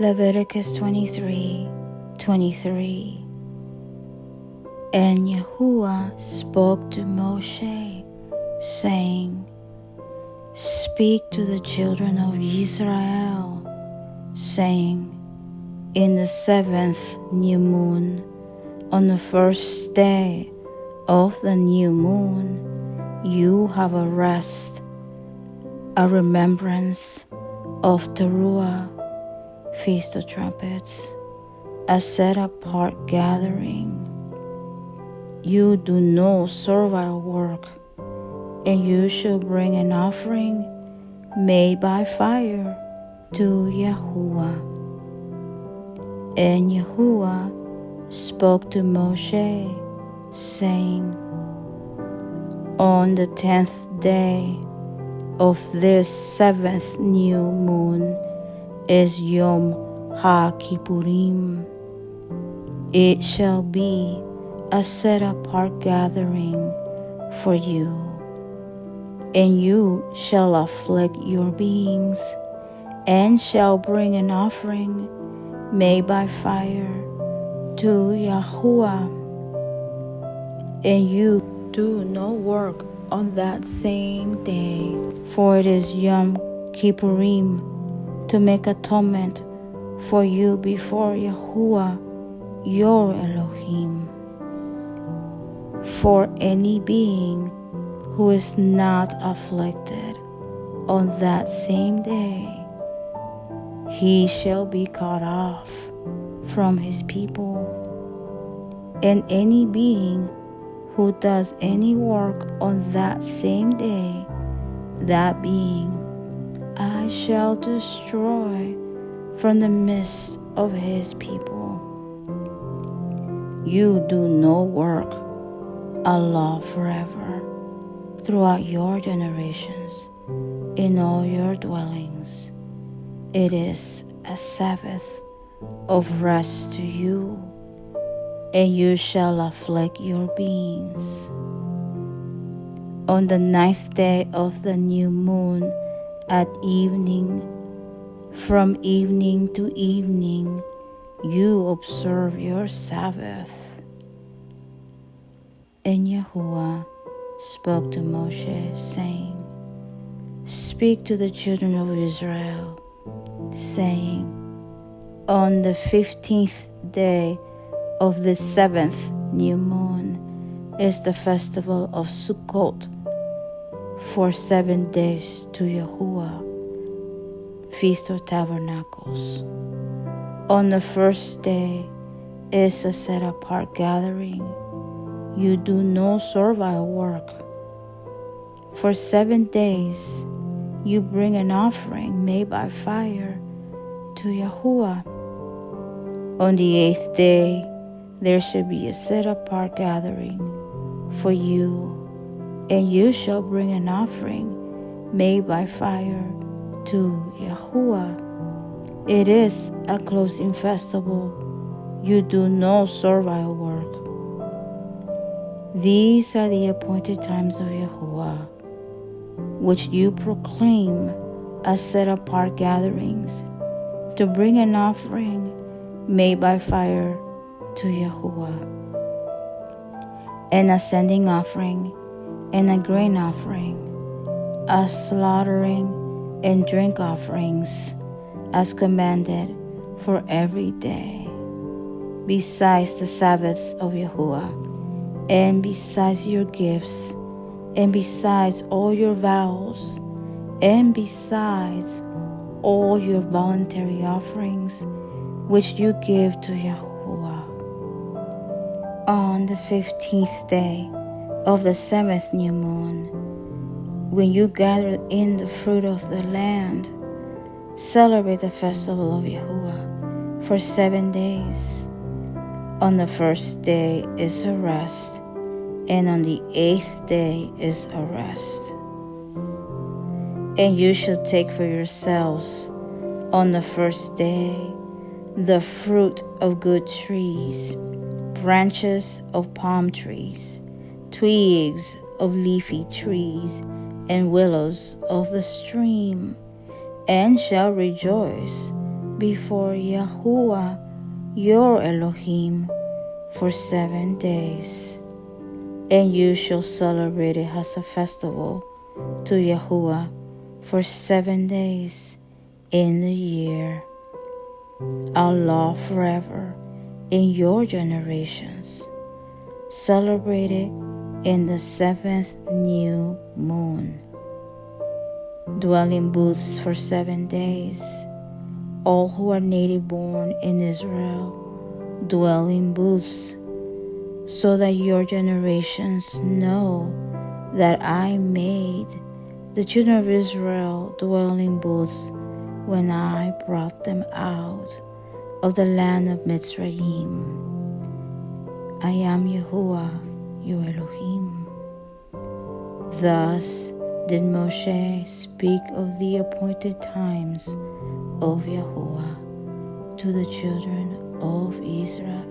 Leviticus 23:23. And Yahuwah spoke to Moshe, saying, Speak to the children of Israel, saying, In the 7th new moon, on the first day of the new moon, you have a rest, a remembrance of Teruah, Feast of Trumpets, a set-apart gathering. You do no servile work, and you shall bring an offering made by fire to Yahuwah. And Yahuwah spoke to Moshe, saying, On the 10th day of this 7th new moon is 𝐤𝐄𝐄. It shall be a set-apart gathering for you, and you shall afflict your beings, and shall bring an offering made by fire to Yahuwah. And you do no work on that same day, for it is 𝐤𝐄𝐄, to make atonement for you before Yahuwah your Elohim. For any being who is not afflicted on that same day, he shall be cut off from his people. And any being who does any work on that same day, that being I shall destroy from the midst of his people. You do no work, a law forever, throughout your generations, in all your dwellings. It is a Sabbath of rest to you, and you shall afflict your beings. On the 9th day of the new moon, at evening, from evening to evening, you observe your Sabbath. And Yahuwah spoke to Moshe, saying, Speak to the children of Israel, saying, On the 15th day of the 7th new moon is the festival of Sukkot, for 7 days to Yahuwah, Feast of Tabernacles. On the first day is a set-apart gathering. You do no servile work. For 7 days you bring an offering made by fire to Yahuwah. On the 8th day there shall be a set-apart gathering for you, and you shall bring an offering made by fire to Yahuwah. It is a closing festival. You do no servile work. These are the appointed times of Yahuwah, which you proclaim as set-apart gatherings, to bring an offering made by fire to Yahuwah, an ascending offering, and a grain offering, a slaughtering and drink offerings, as commanded for every day, besides the Sabbaths of Yahuwah, and besides your gifts, and besides all your vows, and besides all your voluntary offerings, which you give to Yahuwah. On the 15th day of the 7th new moon, when you gather in the fruit of the land, celebrate the festival of Yahuwah for 7 days. On the first day is a rest, and on the 8th day is a rest. And you shall take for yourselves on the first day the fruit of good trees, branches of palm trees, twigs of leafy trees, and willows of the stream, and shall rejoice before Yahuwah your Elohim for 7 days. And you shall celebrate it as a festival to Yahuwah for 7 days in the year, a law forever in your generations. Celebrate it in the 7th new moon. Dwell in booths for 7 days. All who are native born in Israel dwell in booths, so that your generations know that I made the children of Israel dwell in booths when I brought them out of the land of Mitzrayim. I am Yahuwah, your Elohim. Thus did Moshe speak of the appointed times of Yahuwah to the children of Israel.